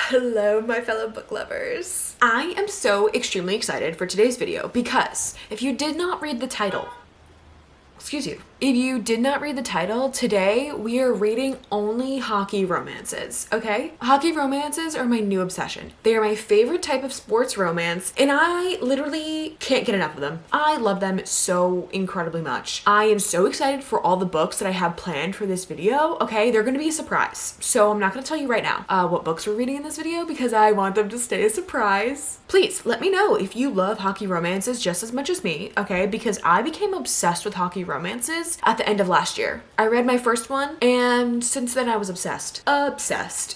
Hello, my fellow book lovers. I am so extremely excited for today's video because if you did not read the title, if you did not read the title, today we are reading only hockey romances, okay? Hockey romances are my new obsession. They are my favorite type of sports romance, and I literally can't get enough of them. I love them so incredibly much. I am so excited for all the books that I have planned for this video, okay? They're gonna be a surprise. So I'm not gonna tell you right now what books we're reading in this video because I want them to stay a surprise. Please let me know if you love hockey romances just as much as me, okay? Because I became obsessed with hockey romances at the end of last year. I read my first one, and since then I was obsessed.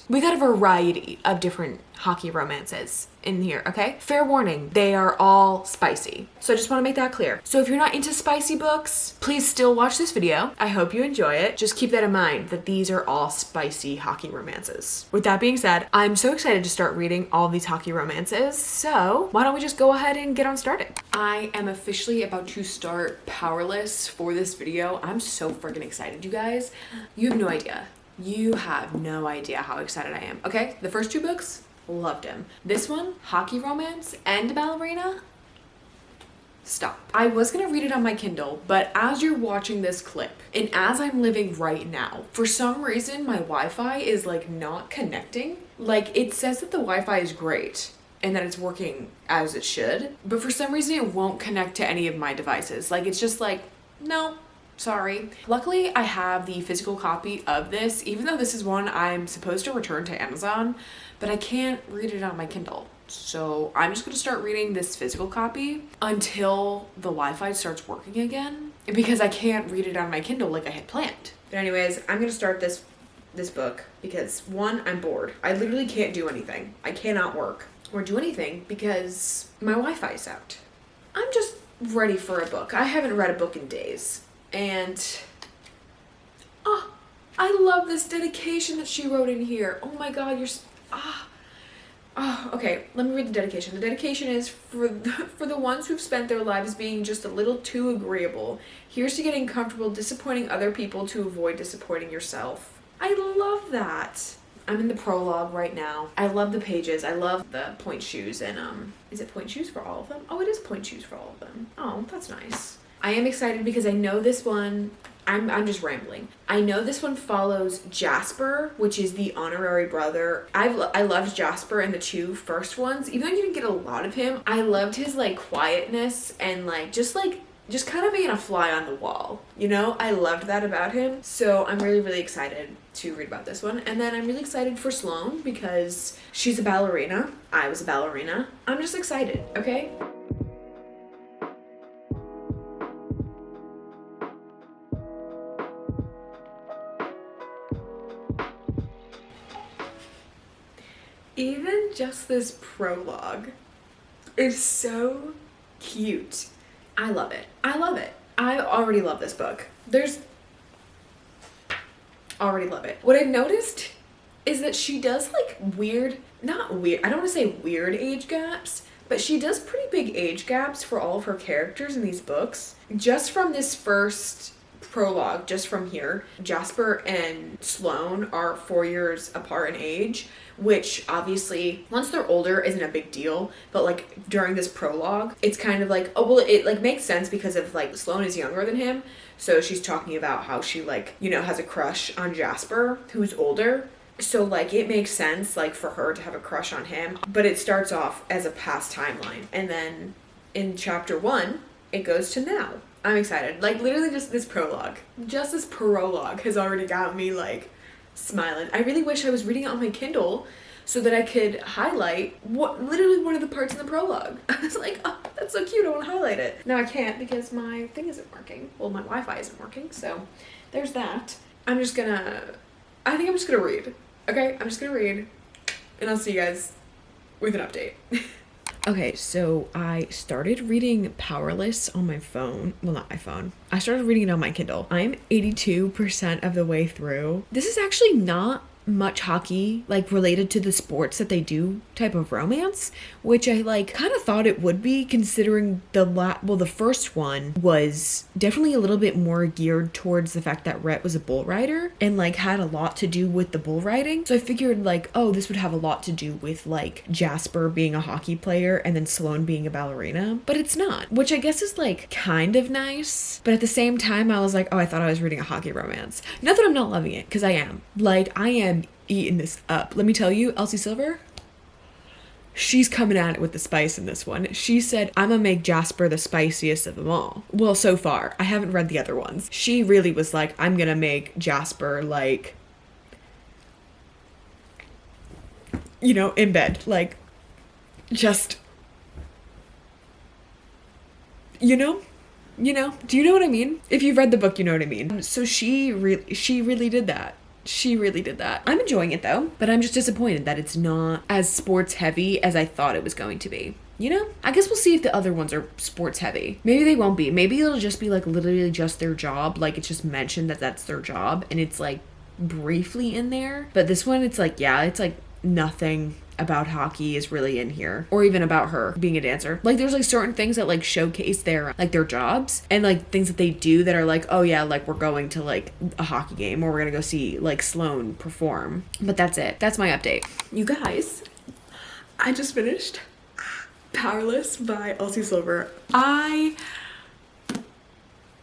We got a variety of different hockey romances in here, okay? Fair warning, they are all spicy. So I just want to make that clear. So if you're not into spicy books, please still watch this video. I hope you enjoy it. Just keep that in mind that these are all spicy hockey romances. With that being said, I'm so excited to start reading all these hockey romances. So why don't we just go ahead and get on started? I am officially about to start Powerless for this video. I'm so freaking excited, you guys. You have no idea. You have no idea how excited I am. Okay, the first two books, loved him. This one, hockey romance and ballerina, stop. I was gonna read it on my Kindle, but as you're watching this clip and as I'm living right now, for some reason my Wi-Fi is like not connecting. Like it says that the Wi-Fi is great and that it's working as it should, but for some reason it won't connect to any of my devices. Like it's just like, no, sorry. Luckily, I have the physical copy of this, even though this is one I'm supposed to return to Amazon, but I can't read it on my Kindle. So I'm just gonna start reading this physical copy until the Wi-Fi starts working again, because I can't read it on my Kindle like I had planned. But anyways, I'm gonna start this book because one, I'm bored. I literally can't do anything. I cannot work or do anything because my Wi-Fi is out. I'm just ready for a book. I haven't read a book in days. And, I love this dedication that she wrote in here. Oh my God, okay, let me read the dedication. The dedication is for the ones who've spent their lives being just a little too agreeable. Here's to getting comfortable disappointing other people to avoid disappointing yourself. I love that. I'm in the prologue right now. I love the pages. I love the point shoes and, is it point shoes for all of them? Oh, it is point shoes for all of them. Oh, that's nice. I am excited because I know this one, I'm just rambling. I know this one follows Jasper, which is the honorary brother. I loved Jasper in the two first ones. Even though you didn't get a lot of him, I loved his like quietness and just kind of being a fly on the wall. You know, I loved that about him. So I'm really, really excited to read about this one. And then I'm really excited for Sloane because she's a ballerina. I was a ballerina. I'm just excited, okay? Even just this prologue is so cute. I love it. I love it. I already love this book. Already love it. What I've noticed is that she does like not weird, I don't want to say weird age gaps, but she does pretty big age gaps for all of her characters in these books. Just from this first prologue, just from here, Jasper and Sloane are 4 years apart in age, which obviously once they're older isn't a big deal, but like during this prologue it's kind of like, oh well, it like makes sense because of like Sloane is younger than him, so she's talking about how she like, you know, has a crush on Jasper who's older, so like it makes sense like for her to have a crush on him, but it starts off as a past timeline and then in chapter 1 it goes to now. I'm excited. Like literally just this prologue has already got me like smiling. I really wish I was reading it on my Kindle so that I could highlight literally one of the parts in the prologue. I was like, oh, that's so cute, I want to highlight it. Now I can't because my thing isn't working. Well, my Wi-Fi isn't working, so there's that. I think I'm just gonna read. Okay, I'm just gonna read and I'll see you guys with an update. Okay, so I started reading Powerless on my phone. Well, not my phone. I started reading it on my Kindle. I'm 82% of the way through. This is actually not much hockey like related to the sports that they do type of romance, which I like kind of thought it would be, considering the first one was definitely a little bit more geared towards the fact that Rhett was a bull rider and like had a lot to do with the bull riding. So I figured like, oh, this would have a lot to do with like Jasper being a hockey player and then Sloane being a ballerina, but it's not, which I guess is like kind of nice. But at the same time, I was like, oh, I thought I was reading a hockey romance. Not that I'm not loving it, because I am. Like, I am eating this up. Let me tell you, Elsie Silver, she's coming at it with the spice in this one. She said, I'm gonna make Jasper the spiciest of them all. Well, so far. I haven't read the other ones. She really was like, I'm gonna make Jasper like, you know, in bed. Like, just, you know, do you know what I mean? If you've read the book, you know what I mean. So she really did that. She really did that. I'm enjoying it though, but I'm just disappointed that it's not as sports heavy as I thought it was going to be. You know? I guess we'll see if the other ones are sports heavy. Maybe they won't be. Maybe it'll just be like literally just their job. Like it's just mentioned that that's their job and it's like briefly in there. But this one, it's like, yeah, it's like nothing about hockey is really in here, or even about her being a dancer. Like there's like certain things that like showcase their like their jobs and like things that they do that are like, oh yeah, like we're going to like a hockey game or we're gonna go see like Sloane perform. But that's it. That's my update. You guys, I just finished Powerless by Elsie Silver. I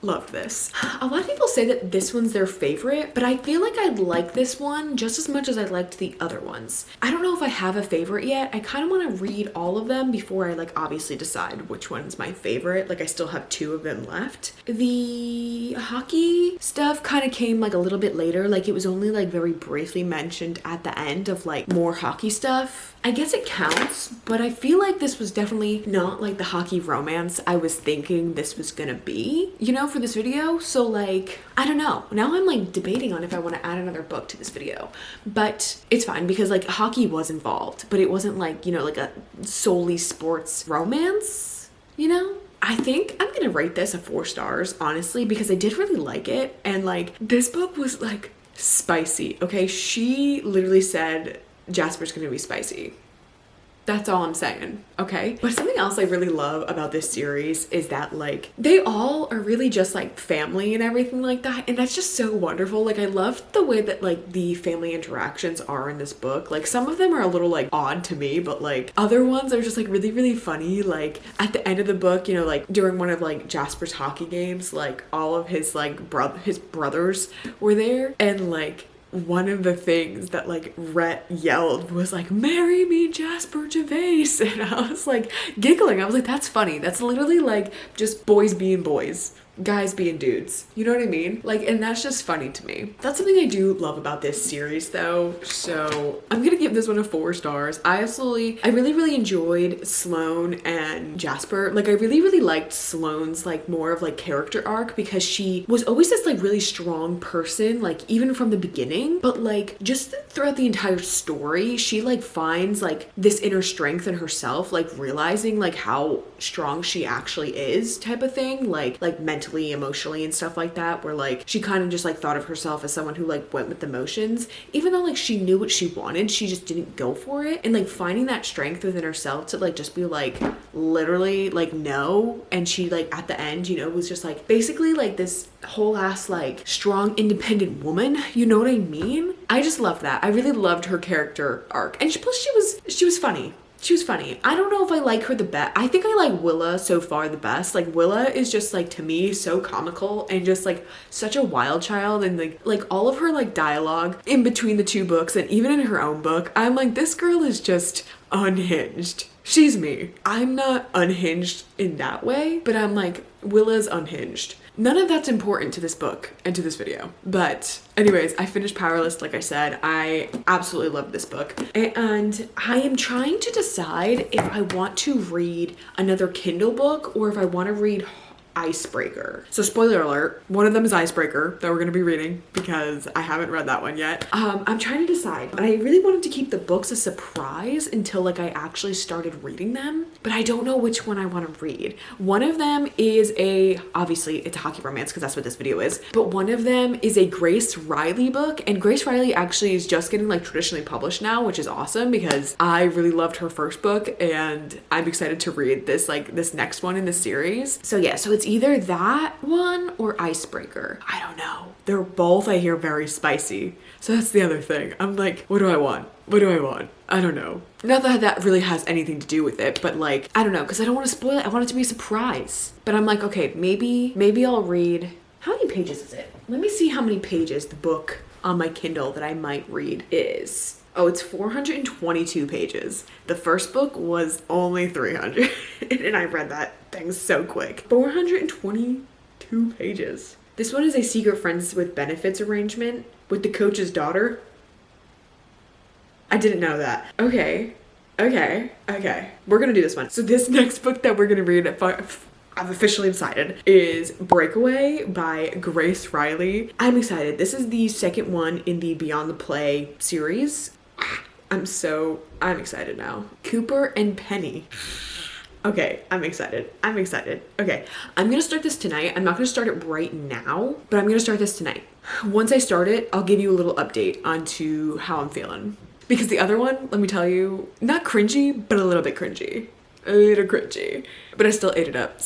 loved this. A lot of people say that this one's their favorite, but I feel like I like this one just as much as I liked the other ones. I don't know if I have a favorite yet. I kind of want to read all of them before I like obviously decide which one's my favorite. Like I still have 2 of them left. The hockey stuff kind of came like a little bit later. Like it was only like very briefly mentioned at the end of like more hockey stuff. I guess it counts, but I feel like this was definitely not like the hockey romance I was thinking this was gonna be, you know, for this video. So like, I don't know. Now I'm like debating on if I want to add another book to this video, but it's fine because like hockey was involved, but it wasn't like, you know, like a solely sports romance, you know? I think I'm gonna rate this a 4 stars, honestly, because I did really like it. And like, this book was like spicy, okay? She literally said, Jasper's gonna be spicy. That's all I'm saying, okay? But something else I really love about this series is that like they all are really just like family and everything like that, and that's just so wonderful. Like I love the way that like the family interactions are in this book. Like some of them are a little like odd to me, but like other ones are just like really, really funny. Like at the end of the book, you know, like during one of like Jasper's hockey games, like all of his like his brothers were there, and like one of the things that like Rhett yelled was like, marry me, Jasper Gervais. And I was like giggling. I was like, that's funny. That's literally like just boys being boys, guys being dudes. You know what I mean? Like, and that's just funny to me. That's something I do love about this series though. So I'm gonna give this one a 4 stars. I really, really enjoyed Sloane and Jasper. Like I really, really liked Sloane's like more of like character arc, because she was always this like really strong person, like even from the beginning, but like just throughout the entire story, she like finds like this inner strength in herself, like realizing like how strong she actually is type of thing, like mentally, emotionally and stuff like that, where like she kind of just like thought of herself as someone who like went with the motions, even though like she knew what she wanted, she just didn't go for it. And like finding that strength within herself to like just be like literally like no, and she like at the end, you know, was just like basically like this whole ass like strong independent woman, you know what I mean? I just loved that. I really loved her character arc, and plus she was funny. She was funny. I don't know if I like her the best. I think I like Willa so far the best. Like Willa is just like, to me, so comical and just like such a wild child, and like all of her like dialogue in between the 2 books and even in her own book, I'm like, this girl is just unhinged. She's me. I'm not unhinged in that way, but I'm like, Willa's unhinged. None of that's important to this book and to this video. But anyways, I finished Powerless, like I said. I absolutely love this book. And I am trying to decide if I want to read another Kindle book or if I want to read Icebreaker. So spoiler alert, one of them is Icebreaker that we're gonna be reading because I haven't read that one yet. I'm trying to decide. I really wanted to keep the books a surprise until like I actually started reading them, but I don't know which one I want to read. One of them is obviously it's a hockey romance because that's what this video is, but one of them is a Grace Riley book, and Grace Riley actually is just getting like traditionally published now, which is awesome because I really loved her first book and I'm excited to read this next one in the series. So yeah, so it's either that one or Icebreaker. I don't know. They're both, I hear, very spicy. So that's the other thing. I'm like, what do I want? What do I want? I don't know. Not that that really has anything to do with it, but like, I don't know, because I don't want to spoil it. I want it to be a surprise. But I'm like, okay, maybe I'll read. How many pages is it? Let me see how many pages the book on my Kindle that I might read is. Oh, it's 422 pages. The first book was only 300 and I read that thing so quick. 422 pages. This one is a secret friends with benefits arrangement with the coach's daughter. I didn't know that. Okay. We're gonna do this one. So this next book that we're gonna read, I've officially decided, is Breakaway by Grace Riley. I'm excited. This is the second one in the Beyond the Play series. I'm excited now. Cooper and Penny. Okay, I'm excited. Okay, I'm gonna start this tonight. I'm not gonna start it right now, but I'm gonna start this tonight. Once I start it, I'll give you a little update onto how I'm feeling. Because the other one, let me tell you, not cringy, but a little bit cringy. A little cringy. But I still ate it up.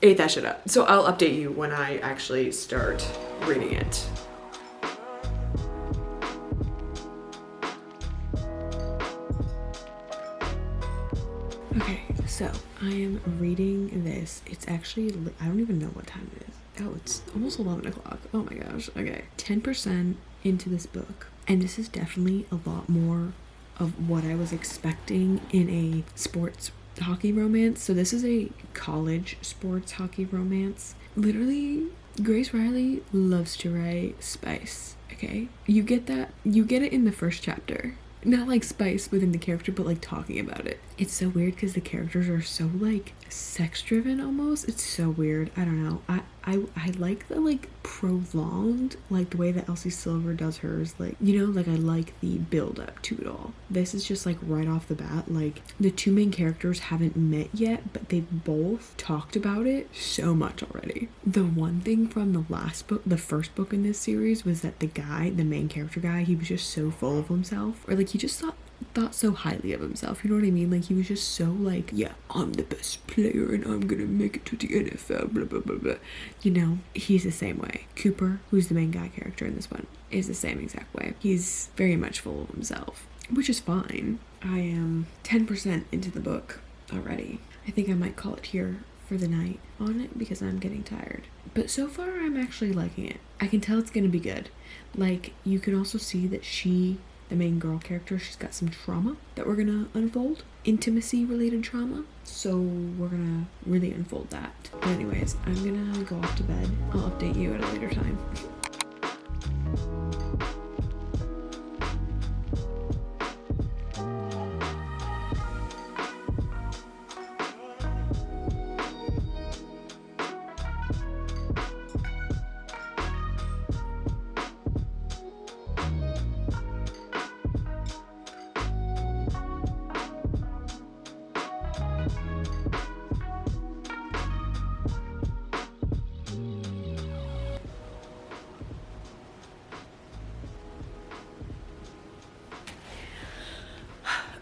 Ate that shit up. So I'll update you when I actually start reading it. Okay, so I am reading this. It's actually, I don't even know what time it is. Oh, it's almost 11 o'clock. Oh my gosh. Okay, 10% into this book. And this is definitely a lot more of what I was expecting in a sports hockey romance. So this is a college sports hockey romance. Literally, Grace Riley loves to write spice, okay? You get it in the first chapter. Not like spice within the character, but like talking about it. It's so weird because the characters are so like sex driven almost. It's so weird. I don't know. I like the like prolonged, like the way that Elsie Silver does hers, like, you know, like I like the build up to it all. This is just like right off the bat, like the two main characters haven't met yet, but they've both talked about it so much already. The one thing from the last book, the first book in this series, was that the main character guy, he was just so full of himself, or like he just thought so highly of himself, you know what I mean? Like he was just so like, yeah, I'm the best player and I'm gonna make it to the NFL, blah blah blah blah. You know, he's the same way. Cooper, who's the main guy character in this one, is the same exact way. He's very much full of himself, which is fine. I am 10% into the book already. I think I might call it here for the night on it because I'm getting tired. But so far I'm actually liking it. I can tell it's gonna be good. Like, you can also see that the main girl character, she's got some trauma that we're gonna unfold. Intimacy related trauma. So we're gonna really unfold that. But anyways, I'm gonna go off to bed. I'll update you at a later time.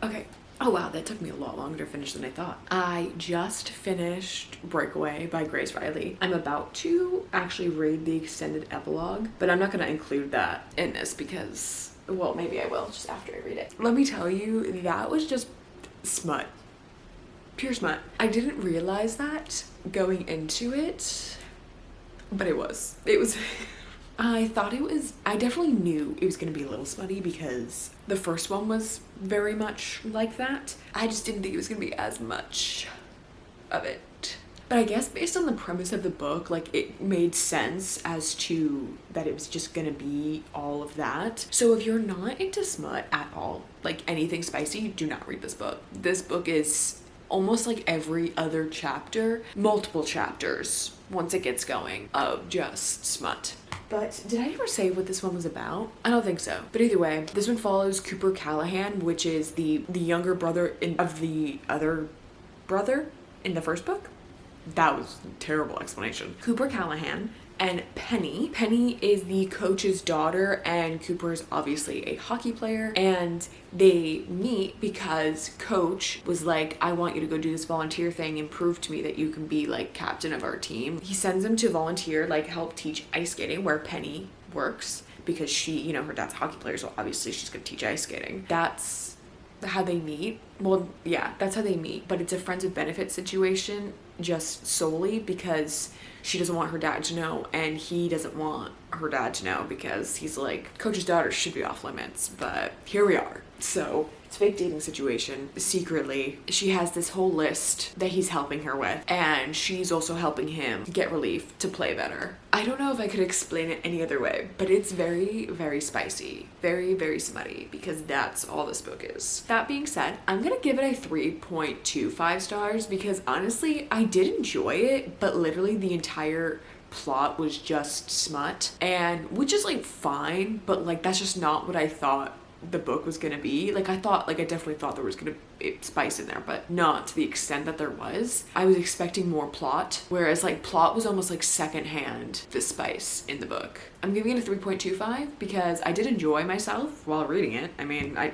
Okay. Oh wow, that took me a lot longer to finish than I thought. I just finished Breakaway by Grace Riley. I'm about to actually read the extended epilogue, but I'm not gonna include that in this because, well, maybe I will just after I read it. Let me tell you, that was just smut. Pure smut. I didn't realize that going into it, but it was. I definitely knew it was going to be a little smutty because the first one was very much like that. I just didn't think it was going to be as much of it. But I guess based on the premise of the book, like, it made sense as to that it was just going to be all of that. So if you're not into smut at all, like anything spicy, do not read this book. This book is almost like every other chapter, multiple chapters once it gets going, of just smut. But did I ever say what this one was about? I don't think so. But either way, this one follows Cooper Callahan, which is the younger brother of the other brother in the first book. That was a terrible explanation. Cooper Callahan and Penny. Penny is the coach's daughter, and Cooper is obviously a hockey player. And they meet because Coach was like, I want you to go do this volunteer thing and prove to me that you can be like captain of our team. He sends him to volunteer, like help teach ice skating, where Penny works, because she, you know, her dad's a hockey player, so obviously she's gonna teach ice skating. That's how they meet. Well, yeah, that's how they meet. But it's a friends with benefits situation, just solely because she doesn't want her dad to know, and he doesn't want her dad to know because he's like, Coach's daughter should be off limits, but here we are. So it's a fake dating situation. Secretly, she has this whole list that he's helping her with, and she's also helping him get relief to play better. I don't know if I could explain it any other way, but it's very, very spicy. Very, very smutty, because that's all this book is. That being said, I'm gonna give it a 3.25 stars because honestly, I did enjoy it, but literally the entire plot was just smut, and which is like fine, but like that's just not what I thought the book was gonna be. Like I definitely thought there was gonna be spice in there, but not to the extent that there was. I was expecting more plot, whereas like plot was almost like secondhand the spice in the book. I'm giving it a 3.25 because I did enjoy myself while reading it. I mean, I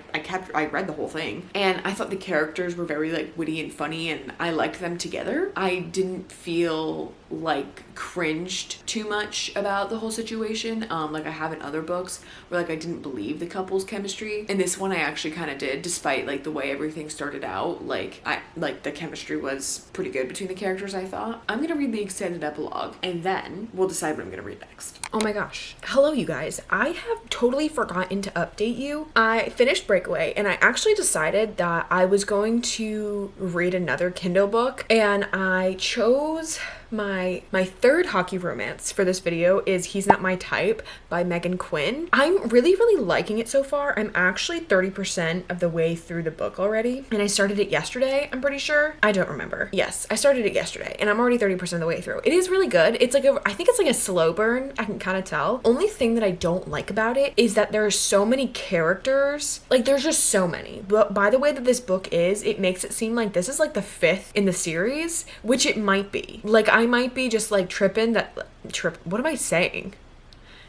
read the whole thing, and I thought the characters were very like witty and funny, and I liked them together. I didn't feel like cringed too much about the whole situation, like I have in other books where like I didn't believe the couple's chemistry. In this one I actually kind of did, despite like the way everything started out. Like the chemistry was pretty good between the characters, I thought. I'm gonna read the extended epilogue and then we'll decide what I'm gonna read next. Oh my gosh. Hello you guys. I have totally forgotten to update you. I finished Breakaway and I actually decided that I was going to read another Kindle book, and I chose my third hockey romance for this video is He's Not My Type by Megan Quinn. I'm really liking it so far. I'm actually 30% of the way through the book already, and I started it yesterday, I'm pretty sure. I don't remember. Yes, I started it yesterday and I'm already 30% of the way through. It is really good. It's like I think it's like a slow burn. I can kind of tell. Only thing that I don't like about it is that there are so many characters. Like there's just so many. But by the way that this book is, it makes it seem like this is like the 5th in the series, which it might be. Like I might be just like what am I saying?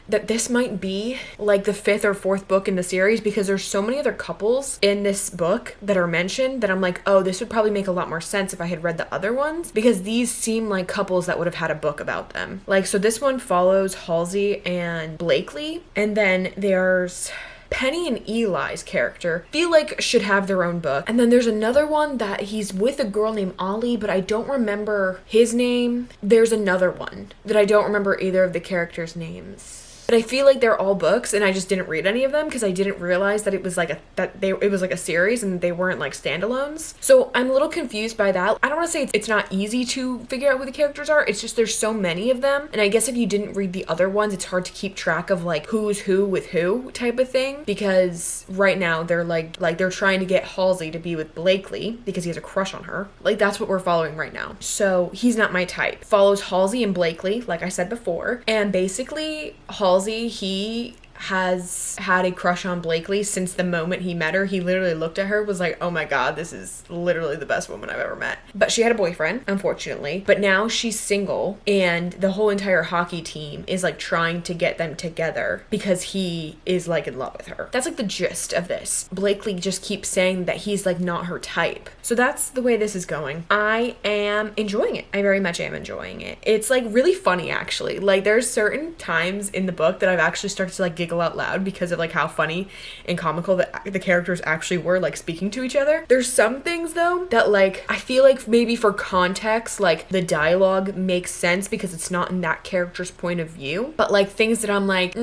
That this might be like the 5th or 4th book in the series, because there's so many other couples in this book that are mentioned that I'm like, oh, this would probably make a lot more sense if I had read the other ones, because these seem like couples that would have had a book about them. Like, so this one follows Halsey and Blakely, and then there's Penny and Eli's character, feel like should have their own book. And then there's another one that he's with a girl named Ollie, but I don't remember his name. There's another one that I don't remember either of the characters' names. But I feel like they're all books, and I just didn't read any of them because I didn't realize that it was like a series and they weren't like standalones. So I'm a little confused by that. I don't want to say it's not easy to figure out who the characters are. It's just there's so many of them, and I guess if you didn't read the other ones, it's hard to keep track of like who's who with who type of thing. Because right now they're like they're trying to get Halsey to be with Blakely because he has a crush on her. Like that's what we're following right now. So He's Not My Type follows Halsey and Blakely, like I said before, and basically Halsey, he has had a crush on Blakely since the moment he met her. He literally looked at her, was like, oh my god, this is literally the best woman I've ever met. But she had a boyfriend, unfortunately. But now she's single, and the whole entire hockey team is like trying to get them together because he is like in love with her. That's like the gist of this. Blakely just keeps saying that he's like not her type. So that's the way this is going. I am enjoying it. I very much am enjoying it. It's like really funny actually. Like there's certain times in the book that I've actually started to like giggle out loud because of like how funny and comical the characters actually were like speaking to each other. There's some things though that like I feel like maybe for context like the dialogue makes sense because it's not in that character's point of view, but like things that I'm like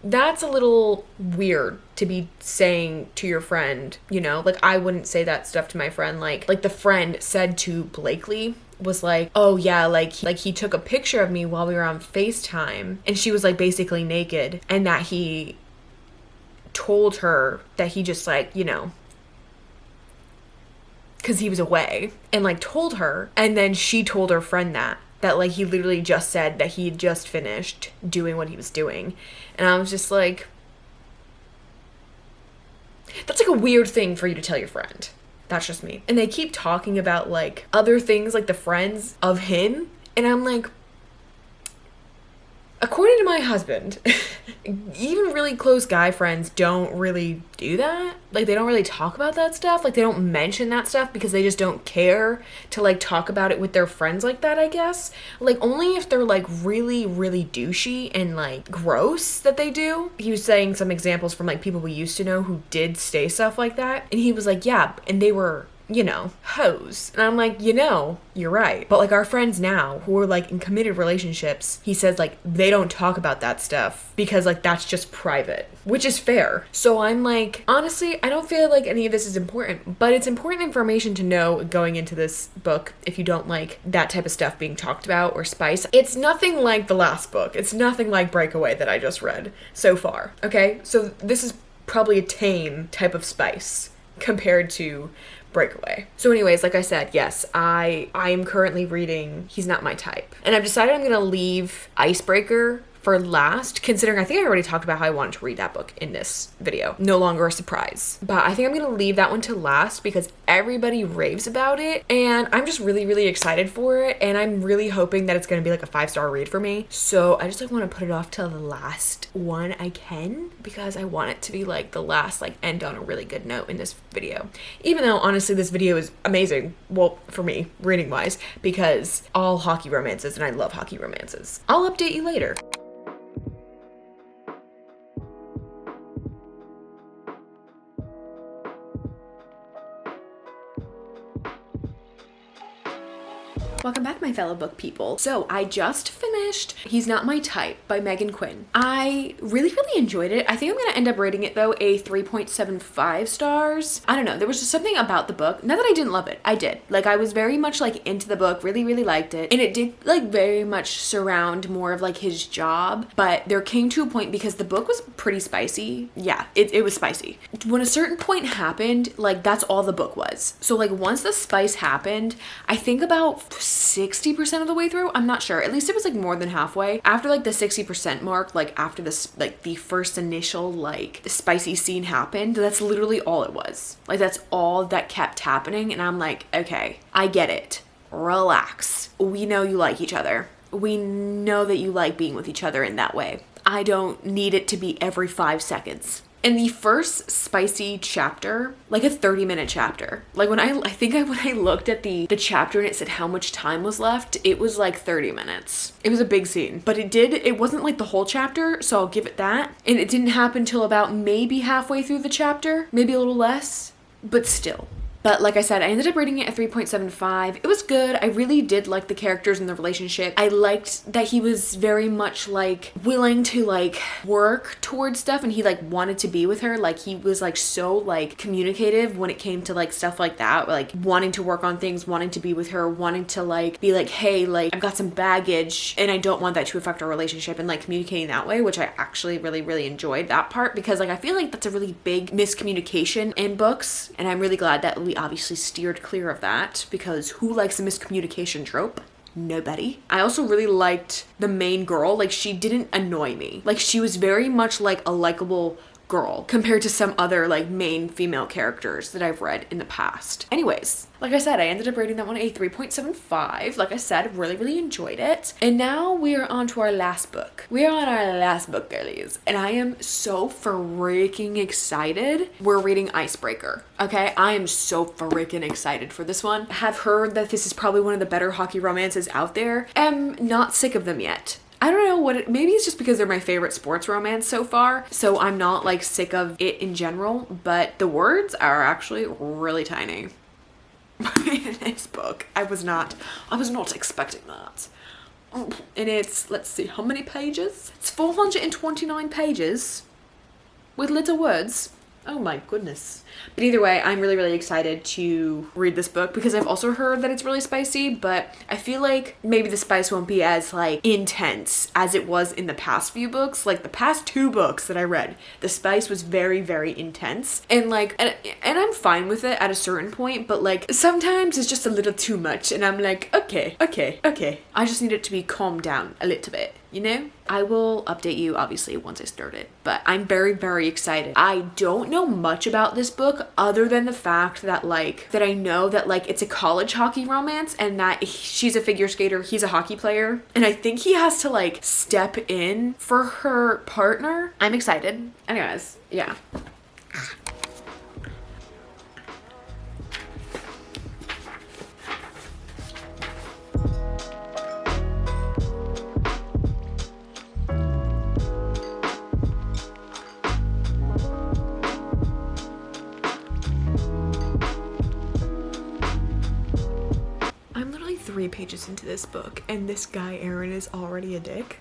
that's a little weird to be saying to your friend, you know? Like I wouldn't say that stuff to my friend. Like the friend said to Blakely was like, oh yeah, like he took a picture of me while we were on FaceTime, and she was like basically naked, and that he told her that he just like, you know, because he was away and like told her, and then she told her friend that like he literally just said that he had just finished doing what he was doing. And I was just like, that's like a weird thing for you to tell your friend. That's just me. And they keep talking about like other things, like the friends of him, and I'm like, according to my husband, even really close guy friends don't really do that. Like, they don't really talk about that stuff. Like, they don't mention that stuff because they just don't care to, like, talk about it with their friends like that, I guess. Like, only if they're, like, really, really douchey and, like, gross that they do. He was saying some examples from, like, people we used to know who did say stuff like that. And he was like, yeah, and they were, you know, hoes. And I'm like, you know, you're right. But like our friends now who are like in committed relationships, he says like they don't talk about that stuff because like that's just private, which is fair. So I'm like, honestly, I don't feel like any of this is important, but it's important information to know going into this book if you don't like that type of stuff being talked about or spice. It's nothing like the last book. It's nothing like Breakaway that I just read so far. Okay, so this is probably a tame type of spice compared to Breakaway. So anyways, like I said, yes, I am currently reading He's Not My Type. And I've decided I'm going to leave Icebreaker for last, considering I think I already talked about how I wanted to read that book in this video. No longer a surprise. But I think I'm gonna leave that one to last because everybody raves about it and I'm just really, really excited for it, and I'm really hoping that it's gonna be like a 5-star read for me. So I just like want to put it off till the last one I can because I want it to be like the last, like end on a really good note in this video. Even though honestly this video is amazing, well, for me, reading wise, because all hockey romances and I love hockey romances. I'll update you later. Welcome back, my fellow book people. So I just finished He's Not My Type by Megan Quinn. I really, really enjoyed it. I think I'm gonna end up rating it though a 3.75 stars. I don't know, there was just something about the book. Not that I didn't love it, I did. Like I was very much like into the book, really, really liked it. And it did like very much surround more of like his job, but there came to a point because the book was pretty spicy. Yeah, it was spicy. When a certain point happened, like that's all the book was. So like once the spice happened, I think about 60% of the way through, I'm not sure, at least it was like more than halfway after like the 60% mark, like after this, like the first initial like spicy scene happened, that's literally all it was. Like that's all that kept happening, and I'm like, okay, I get it, relax, we know you like each other, we know that you like being with each other in that way. I don't need it to be every 5 seconds. In the first spicy chapter, like a 30-minute chapter, like when I looked at the chapter and it said how much time was left, it was like 30 minutes. It was a big scene, but it wasn't like the whole chapter, so I'll give it that. And it didn't happen till about maybe halfway through the chapter, maybe a little less, but still. But like I said, I ended up rating it a 3.75. It was good. I really did like the characters and the relationship. I liked that he was very much like willing to like work towards stuff, and he like wanted to be with her. Like he was like so like communicative when it came to like stuff like that, like wanting to work on things, wanting to be with her, wanting to like be like, hey, like I've got some baggage and I don't want that to affect our relationship, and like communicating that way, which I actually really, really enjoyed that part because like I feel like that's a really big miscommunication in books, and I'm really glad that we obviously steered clear of that because who likes a miscommunication trope? Nobody. I also really liked the main girl. Like she didn't annoy me. Like she was very much like a likable girl compared to some other like main female characters that I've read in the past. Anyways, like I said, I ended up rating that one a 3.75. Like I said, really, really enjoyed it. And now we are on to our last book. We are on our last book, girlies. And I am so freaking excited. We're reading Icebreaker. Okay, I am so freaking excited for this one. I have heard that this is probably one of the better hockey romances out there. I'm not sick of them yet. I don't know what maybe it's just because they're my favorite sports romance so far, so I'm not like sick of it in general, but the words are actually really tiny in this book. I was not expecting that. And it's, let's see, how many pages? It's 429 pages with little words. Oh my goodness. But either way, I'm really, really excited to read this book because I've also heard that it's really spicy, but I feel like maybe the spice won't be as like intense as it was in the past few books. Like the past 2 books that I read, the spice was very, very intense. And like, and I'm fine with it at a certain point, but like sometimes it's just a little too much and I'm like, okay. I just need it to be calmed down a little bit. You know, I will update you obviously once I start it, but I'm very, very excited. I don't know much about this book other than the fact that that I know that like it's a college hockey romance and that she's a figure skater, he's a hockey player, and I think he has to like step in for her partner. I'm excited. Anyways, yeah. I'm literally 3 pages into this book and this guy Aaron is already a dick.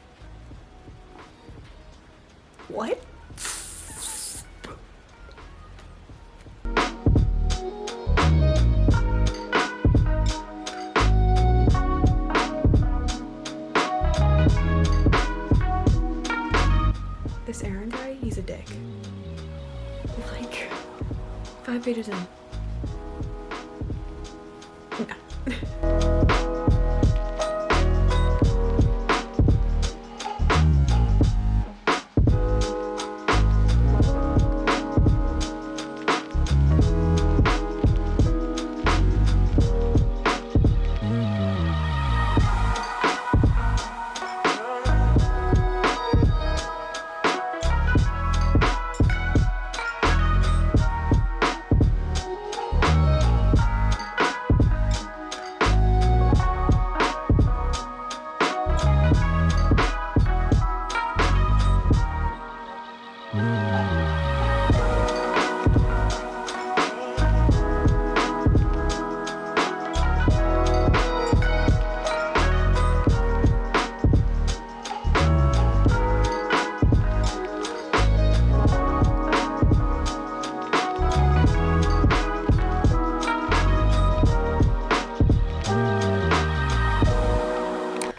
What? This Aaron guy, he's a dick. Like, 5 pages in. No.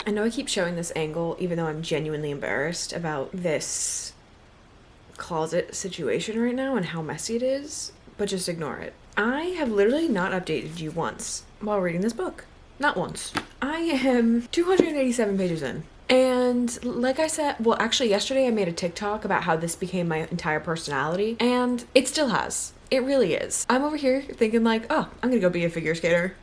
I know I keep showing this angle even though I'm genuinely embarrassed about this closet situation right now and how messy it is, but just ignore it. I have literally not updated you once while reading this book. Not once. I am 287 pages in. And like I said, well, actually yesterday I made a TikTok about how this became my entire personality, and it still has. It really is. I'm over here thinking like, oh, I'm gonna go be a figure skater.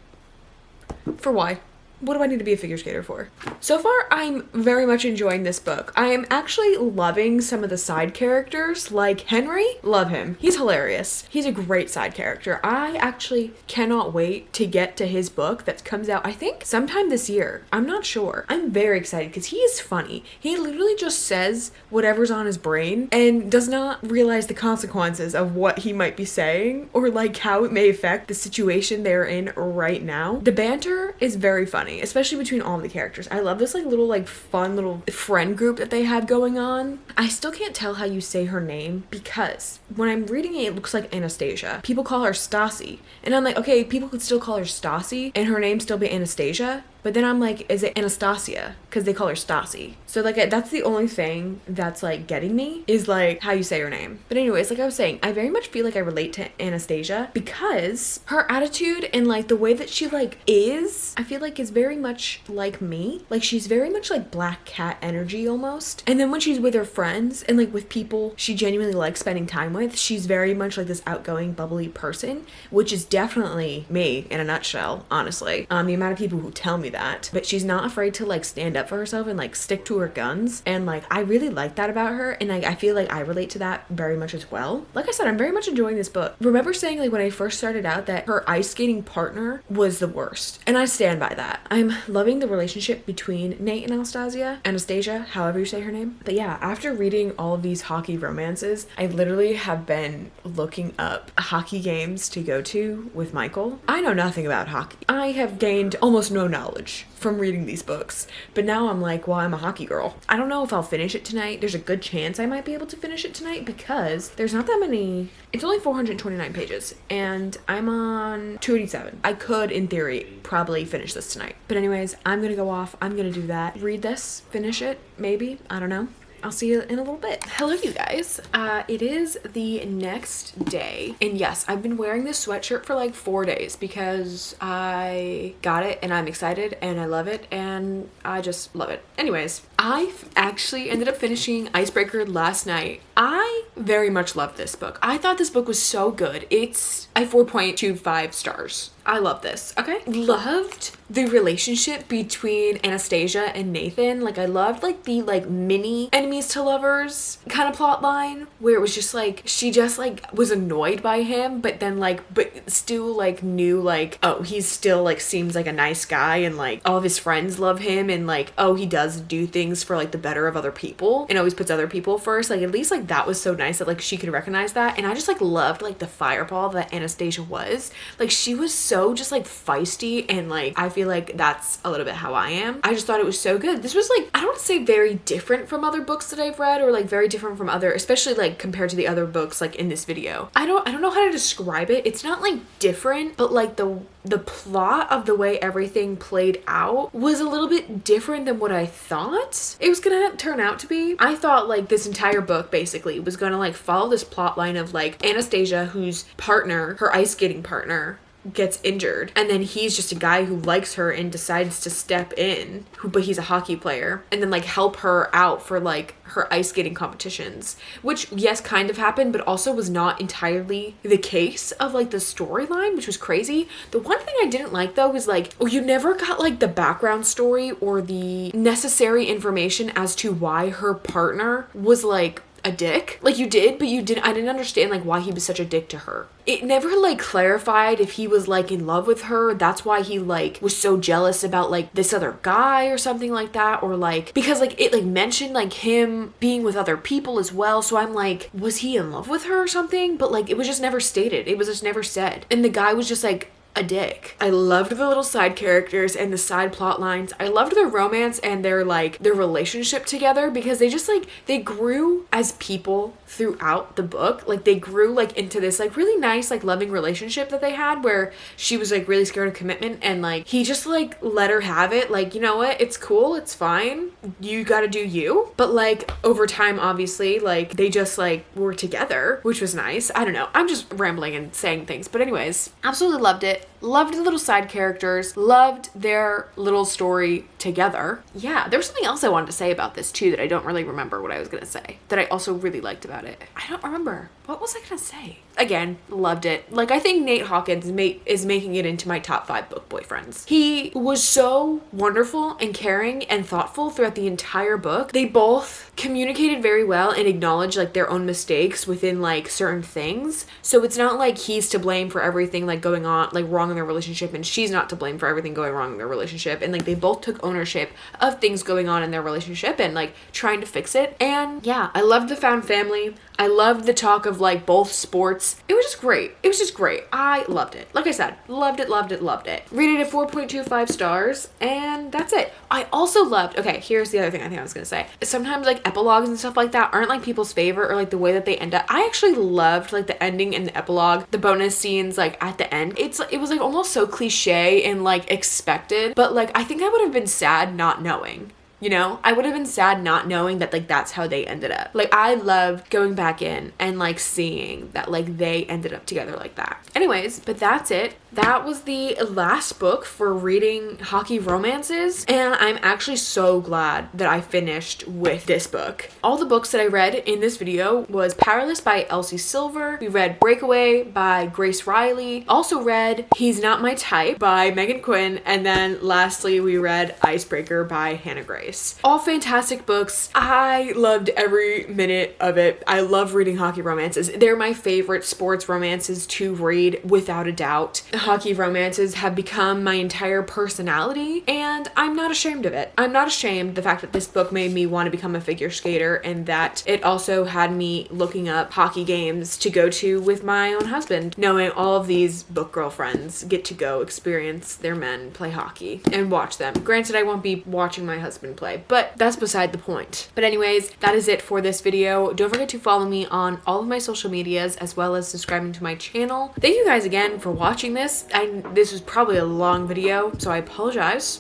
For why? What do I need to be a figure skater for? So far, I'm very much enjoying this book. I am actually loving some of the side characters, like Henry. Love him. He's hilarious. He's a great side character. I actually cannot wait to get to his book that comes out, I think, sometime this year. I'm not sure. I'm very excited because he is funny. He literally just says whatever's on his brain and does not realize the consequences of what he might be saying or like how it may affect the situation they're in right now. The banter is very funny, especially between all of the characters. I love this like little like fun little friend group that they have going on. I still can't tell how you say her name because when I'm reading it, it looks like Anastasia. People call her Stassi. And I'm like, okay, people could still call her Stassi and her name still be Anastasia. But then I'm like, is it Anastasia? Because they call her Stassi. So like that's the only thing that's like getting me is like how you say her name. But anyways, like I was saying, I very much feel like I relate to Anastasia because her attitude and like the way that she like is, I feel like is very much like me. Like she's very much like black cat energy almost. And then when she's with her friends and like with people she genuinely likes spending time with, she's very much like this outgoing, bubbly person, which is definitely me in a nutshell, honestly. The amount of people who tell me that, but she's not afraid to like stand up for herself and like stick to her guns, and like I really like that about her, and like I feel like I relate to that very much as well. Like I said, I'm very much enjoying this book. Remember saying like when I first started out that her ice skating partner was the worst, and I stand by that. I'm loving the relationship between Nate and Anastasia, however you say her name. But yeah, after reading all of these hockey romances, I literally have been looking up hockey games to go to with Michael. I know nothing about hockey. I have gained almost no knowledge college from reading these books. But now I'm like, well, I'm a hockey girl. I don't know if I'll finish it tonight. There's a good chance I might be able to finish it tonight because there's not that many. It's only 429 pages and I'm on 287. I could, in theory, probably finish this tonight. But anyways, I'm gonna go off. I'm gonna do that. Read this, finish it, maybe. I don't know. I'll see you in a little bit. Hello, you guys. It is the next day. And yes, I've been wearing this sweatshirt for like 4 days because I got it and I'm excited and I love it and I just love it. Anyways, I actually ended up finishing Icebreaker last night. I very much loved this book. I thought this book was so good. It's a 4.25 stars. I love this. Okay. Loved the relationship between Anastasia and Nathan. Like I loved like the like mini enemies to lovers kind of plot line where it was just like she just like was annoyed by him but then like but still like knew like, oh, he's still like seems like a nice guy and like all of his friends love him and like, oh, he does do things for like the better of other people and always puts other people first. Like at least like that was so nice that like she could recognize that. And I just like loved like the fireball that Anastasia was. Like she was so just like feisty and like I feel like that's a little bit how I am. I just thought it was so good. This was like, I don't want to say very different from other books that I've read or like very different from other, especially like compared to the other books like in this video. I don't know how to describe it. It's not like different, but like the plot of the way everything played out was a little bit different than what I thought it was gonna turn out to be. I thought like this entire book basically was gonna like follow this plot line of like Anastasia, whose partner, her ice skating partner, gets injured and then he's just a guy who likes her and decides to step in but he's a hockey player and then like help her out for like her ice skating competitions, which yes kind of happened but also was not entirely the case of like the storyline, which was crazy. The one thing I didn't like though was like, oh, you never got like the background story or the necessary information as to why her partner was like a dick. Like you did, but I didn't understand like why he was such a dick to her. It never like clarified if he was like in love with her. That's why he like was so jealous about like this other guy or something like that, or like because like it like mentioned like him being with other people as well. So I'm like, was he in love with her or something? But like it was just never stated. It was just never said. And the guy was just like a dick. I loved the little side characters and the side plot lines. I loved their romance and their relationship together because they just like they grew as people throughout the book. Like they grew like into this like really nice like loving relationship that they had where she was like really scared of commitment and like he just like let her have it. Like, you know what, it's cool, it's fine, you gotta do you. But like over time obviously like they just like were together, which was nice. I don't know, I'm just rambling and saying things, but anyways, absolutely loved it. Loved the little side characters, loved their little story together. Yeah, there was something else I wanted to say about this too that I don't really remember what I was gonna say that I also really liked about it. I don't remember. What was I gonna say? Again, loved it. Like I think Nate Hawkins is making it into my top 5 book boyfriends. He was so wonderful and caring and thoughtful throughout the entire book. They both communicated very well and acknowledged like their own mistakes within like certain things. So it's not like he's to blame for everything like going on like wrong in their relationship and she's not to blame for everything going wrong in their relationship. And like they both took ownership of things going on in their relationship and like trying to fix it. And yeah, I loved the found family. I loved the talk of like both sports. It was just great. It was just great. I loved it. Like I said, loved it, loved it, loved it. Rated it 4.25 stars and that's it. I also loved, okay, here's the other thing I think I was gonna say. Sometimes like epilogues and stuff like that aren't like people's favorite or like the way that they end up. I actually loved like the ending and the epilogue, the bonus scenes like at the end. It was like almost so cliche and like expected, but like I think I would have been sad not knowing. You know, I would have been sad not knowing that like that's how they ended up. Like I loved going back in and like seeing that like they ended up together like that. Anyways, but that's it. That was the last book for reading hockey romances, and I'm actually so glad that I finished with this book. All the books that I read in this video was Powerless by Elsie Silver. We read Breakaway by Grace Riley. Also read He's Not My Type by Megan Quinn, and then lastly we read Icebreaker by Hannah Grace. choice. All fantastic books. I loved every minute of it. I love reading hockey romances. They're my favorite sports romances to read, without a doubt. Hockey romances have become my entire personality, and I'm not ashamed of it. I'm not ashamed the fact that this book made me want to become a figure skater, and that it also had me looking up hockey games to go to with my own husband, knowing all of these book girlfriends get to go experience their men play hockey and watch them. Granted, I won't be watching my husband play, but that's beside the point. But anyways, that is it for this video. Don't forget to follow me on all of my social medias, as well as subscribing to my channel. Thank you guys again for watching this. This was probably a long video, so I apologize.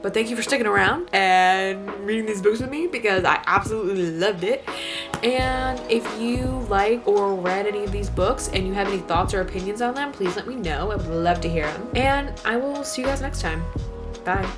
But thank you for sticking around and reading these books with me, because I absolutely loved it. And if you like or read any of these books and you have any thoughts or opinions on them, please let me know. I would love to hear them. And I will see you guys next time. Bye.